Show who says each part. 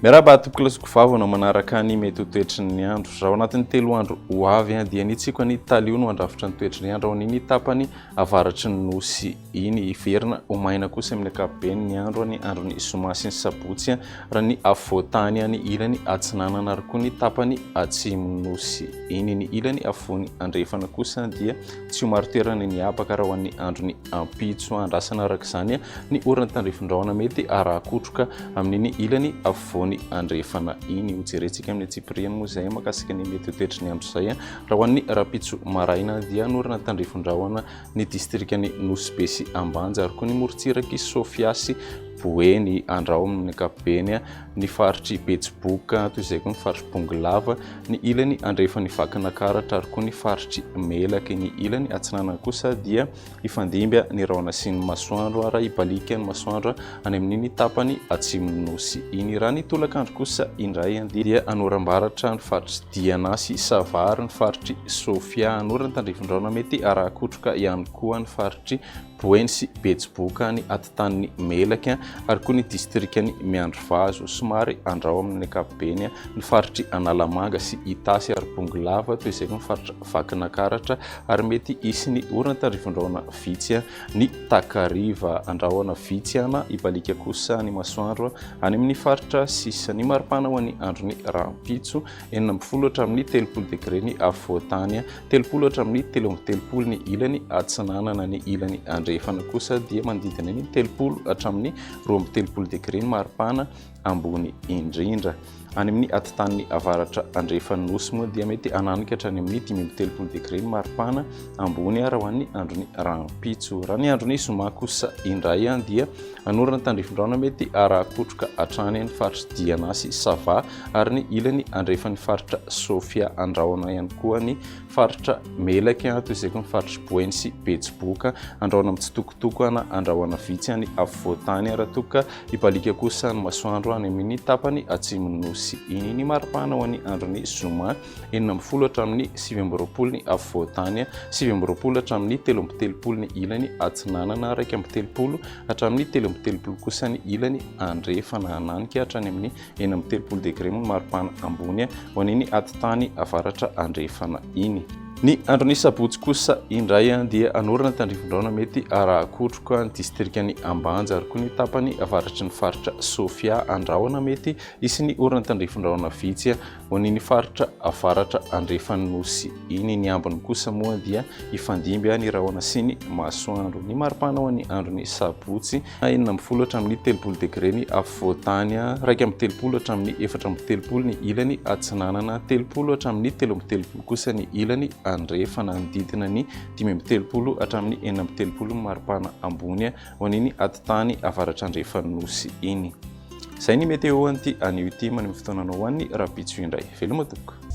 Speaker 1: Miarahaba tompoko lasoko vavana manaraka ny mety ho toetry ny andro. Raha ao anatin'ny 3 andro ho avy dia ny tsiko ny talio no andrafitra ny toetry ny andro. Ao ny tapany avaratry ny nosy iny iverina ho maina kosa amin'ny ankapobeny ny androny zoma sy ny sabotsy. Raha ny afovoantany ny ilany atsinanana ary koa ny tapany atsimo nosy iny ny ilany afony andrefana kosa dia tsy ho maro toerana ny abaka raha ho an'ny androny ampitso. Andrasana araka izany ny orana tandrifin-drahona mety arakotroka amin'ny ilany afovoany andrefana iny. Hojerentsika amin'ny tsipiriany moa zay makasika ny mety ho toetry ny andro zay. Raha ho an'ny rapitso maraina dia norana tandrifin-drahona ny distrikany Nosy sy Ambanja ary koa ny morontsiraky Sofiasy Boeny andrao amin'ny ankapobeny ny faritry Betsiboka toy izay koa ny faritry Bongolava ny ilany andrefany Vakinankaratra ary koa ny faritry Melaky ny ilany atsinanana kosa dia ifandimby ny rahona sy ny masoandro ary ibalika ny masoandro any amin'iny tapany atsimo nosy iny. Raha ny tolakandro kosa indray dia anorambaratra ny faritry Dianasy Savary ny faritry Sofia anorany tandrifin-drahona mety arakotroka ihany koa ny faritry Boeny sy Betsiboka ny atitan'ny Melaky ary koa ny distrikany Miandrovazo somary andrao amin'ny ankapobeny ny faritry Analamanga sy Itasy ary Bongolava toy izay koa ny faritra Vakinankaratra ary mety isy ny orana tandrifin-drahona vitsy ny Takariva andrahoana vitsy ibalika kosa ny masoandro any amin'ny faritra sisa. Ny maripana ho an'ny androny rampitso 40 hatramin'ny 30 degré ny afovoantany 30 hatramin'ny 30 ny ilany atsinanana ny ilany andrefana kosa dia manodidina ny 30 hatramin'ny 20 degré ny maripana ambony indrindra. Any amin'ny atitan'ny avaratra andrefan'ny nosy moa dia mety ananika hatrany amin'ny 30 degré ny maripana ambony raha ho an'ny androny rampitso. Raha ny androny zoma kosa indray dia anorana tandrifin-drahona mety arakotroka hatrany ny faritry Dianasy Sava ary ny ilany andrefan'ny faritra Sofia andrahoana ihany koa ny faritra Melaky toy izay koa ny faritry Boeny sy Betsiboka andrahoana amin'ny tsitokotoko andrahoana vitsy ny afovoantany raha toka ibalika kosa ny masoandro any amin'ny tapany atsimo nosy iny. Ny maripana ho an'ny androny zoma 40 hatramin'ny 20 ny afovoantany 20 hatramin'ny 30 ny ilany atsinanana 30 hatramin'ny 30 kosa ny ilany andrefana ananika hatrany amin'ny 30 degré ny maripana ambony ho an'iny atitany avaratra andrefana iny. Ny androny sabotsy kosa indray dia anorana tandrifin-drahona mety arakotroka ny distrikany Ambanja ary koa ny tapany avaratry ny faritra Sofia andrahoana mety isy ny orana tandrifin-drahona vitsy ho an'iny faritra avaratra andrefan'ny nosy iny. Ny ambiny kosa moa dia ifandimby ny rahona sy ny masoandro. Ny maripana ho an'ny androny sabotsy 40 hatramin'ny 30 degré ny afovoantany 30 hatramin'ny 40 ny ilany atsinanana 30 hatramin'ny 30 kosa ny ilany andrefana nodidina ny 30 hatramin'ny 40 maripana ambony ho an'iny atitany avaratra andrefan'ny nosy iny. Zay ny meteo anty anio ity manome fotoananao ho an'ny rapitso indray. Veloma tompoko.